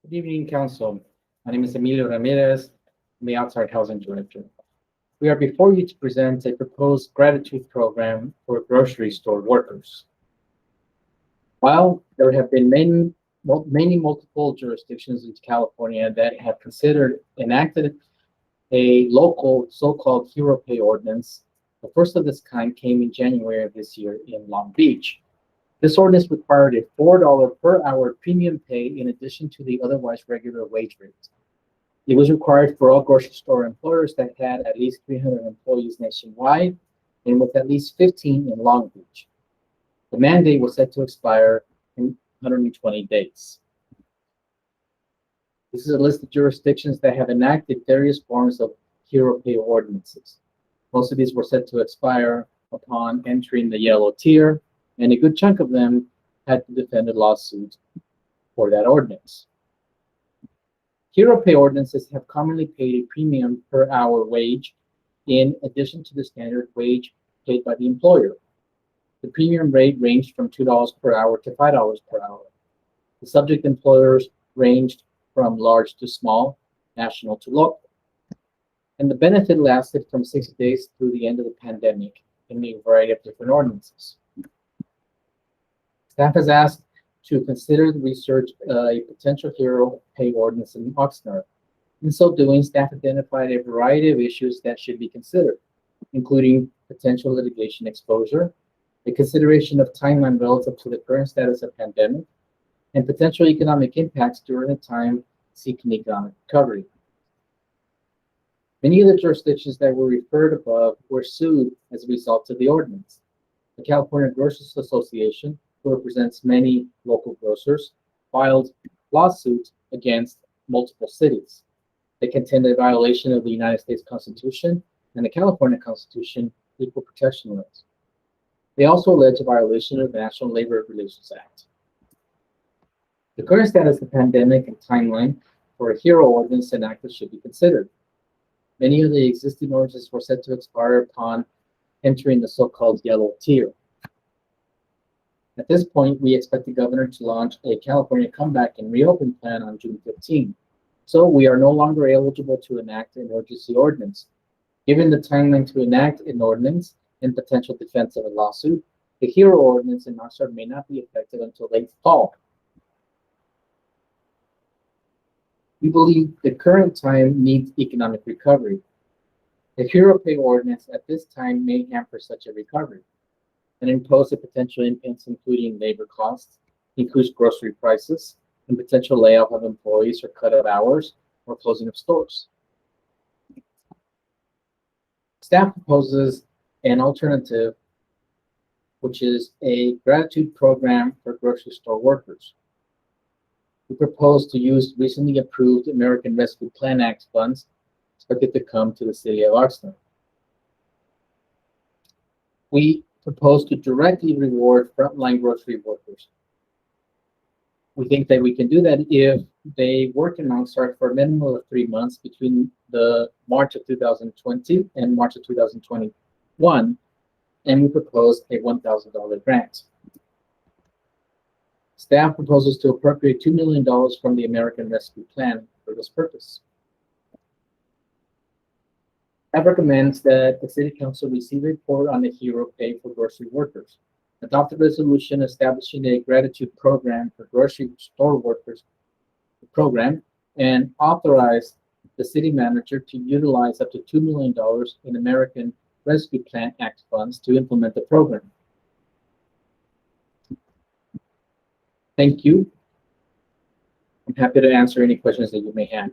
Good evening, Council. My name is Emilio Ramirez, I'm the Oxnard Housing Director. We are before you to present a proposed gratitude program for grocery store workers. While there have been many multiple jurisdictions in California that have considered enacted a local so-called hero pay ordinance, the first of this kind came in January of this year in Long Beach. This ordinance required a $4 per hour premium pay in addition to the otherwise regular wage rate. It was required for all grocery store employers that had at least 300 employees nationwide and with at least 15 in Long Beach. The mandate was set to expire in 120 days. This is a list of jurisdictions that have enacted various forms of hero pay ordinances. Most of these were set to expire upon entering the yellow tier, and a good chunk of them had to defend a lawsuit for that ordinance. Hero pay ordinances have commonly paid a premium per hour wage in addition to the standard wage paid by the employer. The premium rate ranged from $2 per hour to $5 per hour. The subject employers ranged from large to small, national to local. And the benefit lasted from 60 days through the end of the pandemic in a variety of different ordinances. Staff has asked to consider the research a potential hero pay ordinance in Oxnard. In so doing, staff identified a variety of issues that should be considered, including potential litigation exposure, the consideration of timeline relative to the current status of pandemic, and potential economic impacts during the time seeking economic recovery. Many of the jurisdictions that were referred above were sued as a result of the ordinance. The California Grocers Association, who represents many local grocers, filed lawsuits against multiple cities. They contend a violation of the United States Constitution and the California Constitution equal protection laws. They also allege a violation of the National Labor Relations Act. The current status of the pandemic and timeline for a hero ordinance enacted should be considered. Many of the existing ordinances were set to expire upon entering the so-called yellow tier. At this point, we expect the governor to launch a California comeback and reopen plan on June 15. So we are no longer eligible to enact an emergency ordinance. Given the timeline to enact an ordinance and potential defense of a lawsuit, the hero ordinance in Oxnard may not be effective until late fall. We believe the current time needs economic recovery. The hero pay ordinance at this time may hamper such a recovery and impose a potential impacts including labor costs, increased grocery prices, and potential layoff of employees or cut of hours or closing of stores. Staff proposes an alternative, which is a gratitude program for grocery store workers. We propose to use recently approved American Rescue Plan Act funds expected to come to the city of Oxnard. We propose to directly reward frontline grocery workers. We think that we can do that if they work in Oxnard for a minimum of 3 months between the March of 2020 and March of 2021, and we propose a $1,000 grant. Staff proposes to appropriate $2 million from the American Rescue Plan for this purpose. Staff recommends that the City Council receive a report on the hero pay for grocery workers, adopt a resolution establishing a gratitude program for grocery store workers program, and authorize the city manager to utilize up to $2 million in American Rescue Plan Act funds to implement the program. Thank you. I'm happy to answer any questions that you may have.